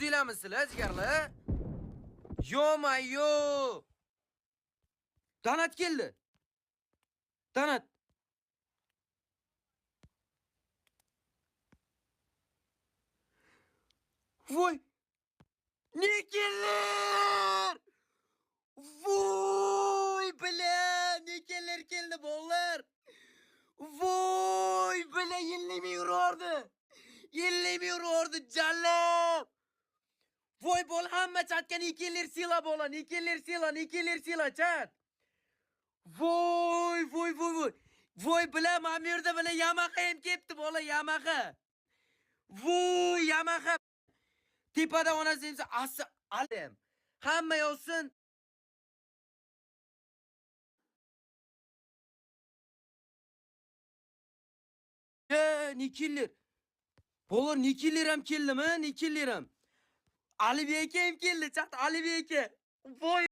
o'zinglarmisizlar, jigarlar? Yo-mayo! Donat keldi. Donat. Voy! Nikellar! Voy bilan nikellar keldi bolalar. Voy bilan 50 ming urardi. 50 ming urardi jallob. Voy bola hamma chatga nikellar sila bola, nikellar sila chat. Voy voy voy voy. Voy bilan mana bu yerda bilan Yamaha ham kelibdi bola, Yamaha. Voy Yamaha. Tepada onasi emsa alim. Hamma yozsin. Nikellar. Bolar nikellar ham keldimi? Nikellar ham. Alibek ham keldi, chat Alibek. Voy